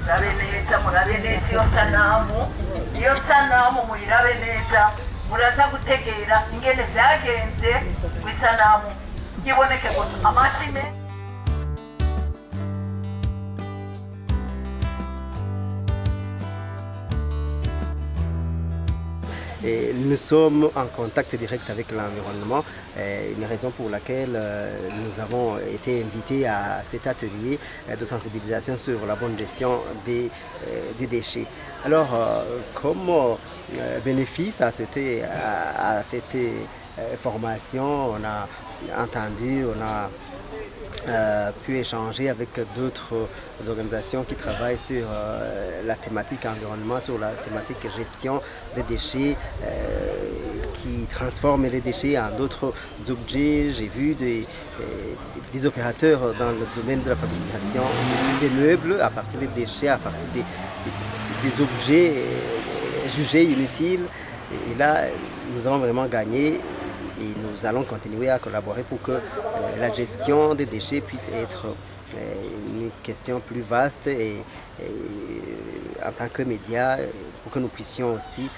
murabe neza iyo sanamu muyirabe neza muraza gutegera ingene vyagenze kw'isanamu iboneke ngo amashime. Et nous sommes en contact direct avec l'environnement, une raison pour laquelle nous avons été invités à cet atelier de sensibilisation sur la bonne gestion des déchets. Alors, comme bénéfice à cette formation, on a entendu, on a pu échanger avec d'autres organisations qui travaillent sur la thématique environnement, sur la thématique gestion des déchets, qui transforment les déchets en d'autres objets. J'ai vu des opérateurs dans le domaine de la fabrication des meubles à partir des déchets, à partir des objets jugés inutiles. Et là, nous avons vraiment gagné. Et nous allons continuer à collaborer pour que la gestion des déchets puisse être une question plus vaste et en tant que médias, pour que nous puissions aussi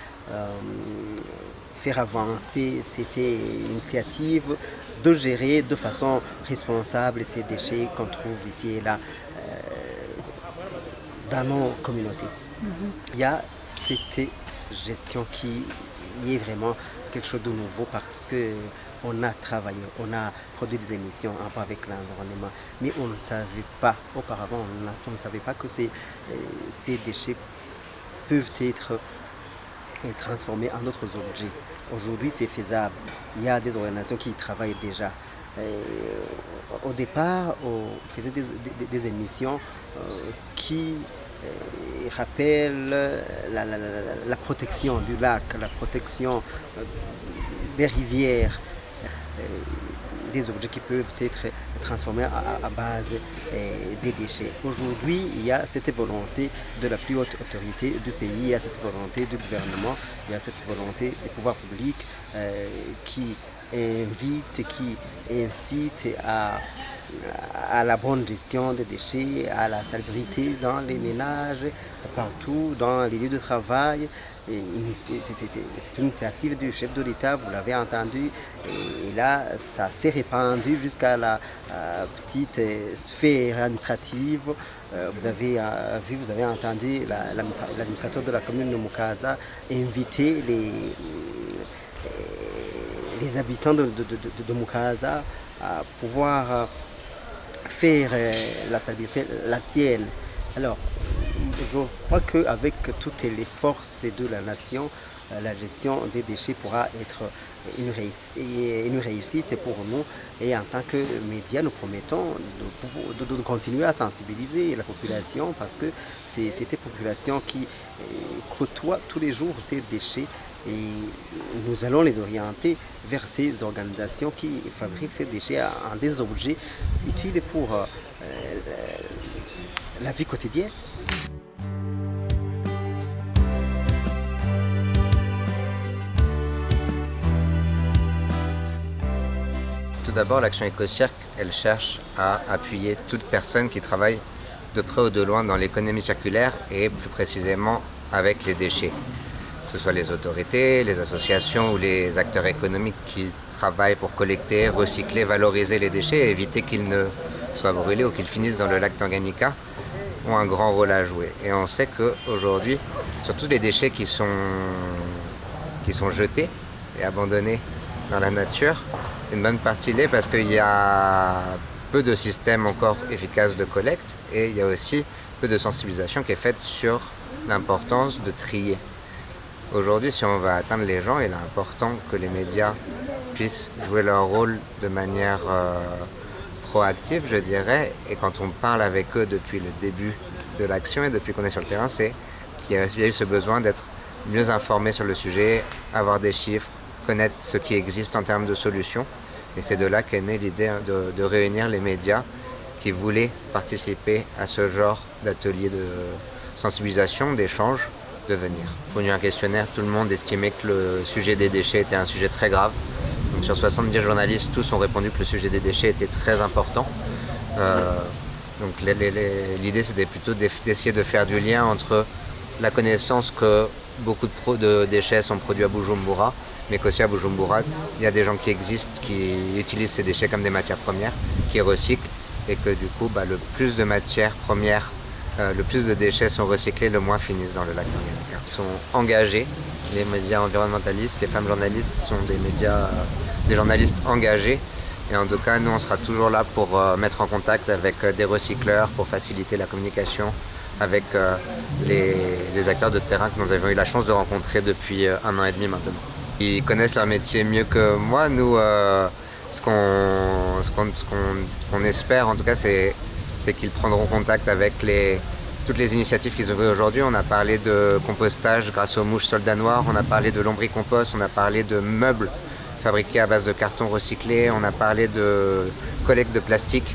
faire avancer cette initiative de gérer de façon responsable ces déchets qu'on trouve ici et là dans nos communautés. Il y a cette gestion qui est vraiment quelque chose de nouveau parce qu'on a travaillé, on a produit des émissions en rapport avec l'environnement, mais on ne savait pas, auparavant, on ne savait pas que ces déchets peuvent être transformés en d'autres objets. Aujourd'hui, c'est faisable. Il y a des organisations qui y travaillent déjà. Au départ, on faisait des émissions qui rappelle la protection du lac, la protection des rivières, des objets qui peuvent être transformés à base des déchets. Aujourd'hui, il y a cette volonté de la plus haute autorité du pays, il y a cette volonté du gouvernement, il y a cette volonté des pouvoirs publics qui invite, qui incite à la bonne gestion des déchets, à la salubrité dans les ménages, partout, dans les lieux de travail. C'est une initiative du chef de l'État, vous l'avez entendu, et là, ça s'est répandu jusqu'à la petite sphère administrative. Vous avez vu, vous avez entendu l'administrateur de la commune de Mukaza inviter les habitants de Mukaza à pouvoir faire la salubrité, la sienne. Alors, je crois qu'avec toutes les forces de la nation, la gestion des déchets pourra être une réussite pour nous. Et en tant que médias, nous promettons de continuer à sensibiliser la population parce que c'est cette population qui côtoie tous les jours ces déchets. Et nous allons les orienter vers ces organisations qui fabriquent ces déchets en des objets utiles pour la vie quotidienne. Tout d'abord, l'Action Écocirque, elle cherche à appuyer toute personne qui travaille de près ou de loin dans l'économie circulaire et plus précisément avec les déchets. Que ce soit les autorités, les associations ou les acteurs économiques qui travaillent pour collecter, recycler, valoriser les déchets et éviter qu'ils ne soient brûlés ou qu'ils finissent dans le lac Tanganyika ont un grand rôle à jouer. Et on sait qu'aujourd'hui, surtout les déchets qui sont jetés et abandonnés dans la nature, une bonne partie l'est parce qu'il y a peu de systèmes encore efficaces de collecte et il y a aussi peu de sensibilisation qui est faite sur l'importance de trier. Aujourd'hui, si on veut atteindre les gens, il est important que les médias puissent jouer leur rôle de manière proactive, je dirais. Et quand on parle avec eux depuis le début de l'action et depuis qu'on est sur le terrain, c'est qu'il y a eu ce besoin d'être mieux informé sur le sujet, avoir des chiffres, connaître ce qui existe en termes de solutions. Et c'est de là qu'est née l'idée de réunir les médias qui voulaient participer à ce genre d'atelier de sensibilisation, d'échange, de venir. On a eu un questionnaire, tout le monde estimait que le sujet des déchets était un sujet très grave. Donc sur 70 journalistes, tous ont répondu que le sujet des déchets était très important. Donc l'idée c'était plutôt d'essayer de faire du lien entre la connaissance que beaucoup de déchets sont produits à Bujumbura, mais qu'aussi à Bujumbura, il y a des gens qui existent, qui utilisent ces déchets comme des matières premières, qui recyclent, et que du coup, le plus de matières premières, le plus de déchets sont recyclés, le moins finissent dans le lac Tanganyika. Ils sont engagés, les médias environnementalistes, les femmes journalistes sont des journalistes engagés. Et en tout cas, nous, on sera toujours là pour mettre en contact avec des recycleurs, pour faciliter la communication avec les acteurs de terrain que nous avons eu la chance de rencontrer depuis 1 an et demi maintenant. Ils connaissent leur métier mieux que moi. Nous, ce qu'on espère, en tout cas, c'est qu'ils prendront contact avec toutes les initiatives qu'ils ont vues aujourd'hui. On a parlé de compostage grâce aux mouches soldats noirs, on a parlé de lombricompost, on a parlé de meubles fabriqués à base de carton recyclé, on a parlé de collecte de plastique.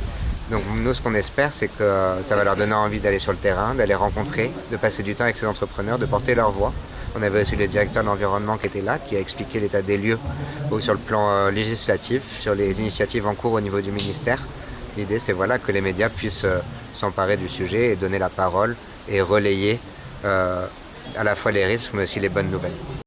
Donc nous, ce qu'on espère, c'est que ça va leur donner envie d'aller sur le terrain, d'aller rencontrer, de passer du temps avec ces entrepreneurs, de porter leur voix. On avait aussi le directeur de l'environnement qui était là, qui a expliqué l'état des lieux sur le plan législatif, sur les initiatives en cours au niveau du ministère. L'idée, c'est que les médias puissent s'emparer du sujet et donner la parole et relayer à la fois les risques, mais aussi les bonnes nouvelles.